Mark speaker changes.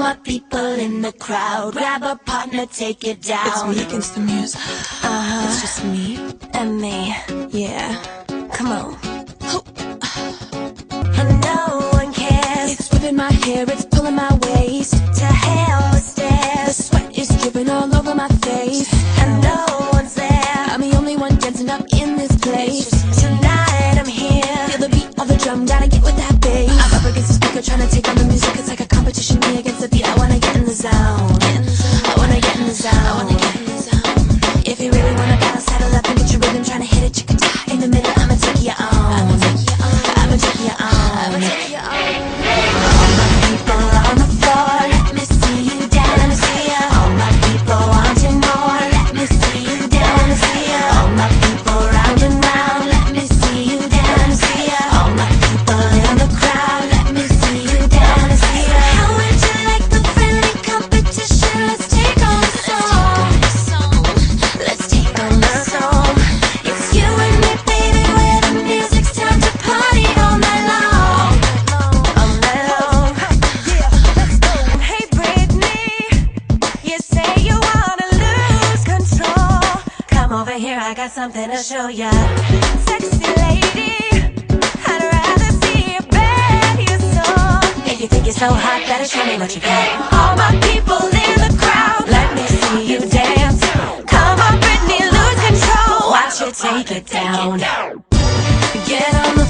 Speaker 1: my people in the crowd, grab a partner, take it down.
Speaker 2: It's me against the music. It's just me
Speaker 1: And me,
Speaker 2: Yeah.
Speaker 1: come on. And no one cares.
Speaker 2: It's whipping my hair, it's pulling my waist.
Speaker 1: To hell with
Speaker 2: The
Speaker 1: stairs,
Speaker 2: sweat is dripping all over my face.
Speaker 1: and no one's there.
Speaker 2: I'm the only one dancing up in this place.
Speaker 1: Tonight I'm here.
Speaker 2: Feel the beat of the drum, gotta get with that bass. I'm up against the speaker, trying to take on the music. It's like a competition, me against the beat. I wanna get in the zone. I wanna get in the zone. I wanna get in the zone.
Speaker 1: If you really wanna battle, saddle up and get your rhythm. Trying to hit it, chicka die. In the middle, I'ma take you on. I'ma take you on. I'ma take you on.
Speaker 2: I'ma take you on.
Speaker 1: All my people on the floor, let me see you dance. Let me see ya. All my people wanting more, let me see you dance. Let me see ya. All my people round and round, let me see you dance. Let me see ya. All my people in the crowd, let me see you dance. Let me see ya. How would you like the friendly competition? Let's take on the song. Let's take on the song. It's you and me, baby, where the music's time to party all night long. All night long. Hey Britney, you say you wanna lose control. Come over here, I got something to show ya. Sexy lady, I'd rather see you bare your soul. If you think you're so hot, better show me what you got. All my people in the crowd, let me see you dance. Come on Britney, lose control. Watch you take it down. Get on the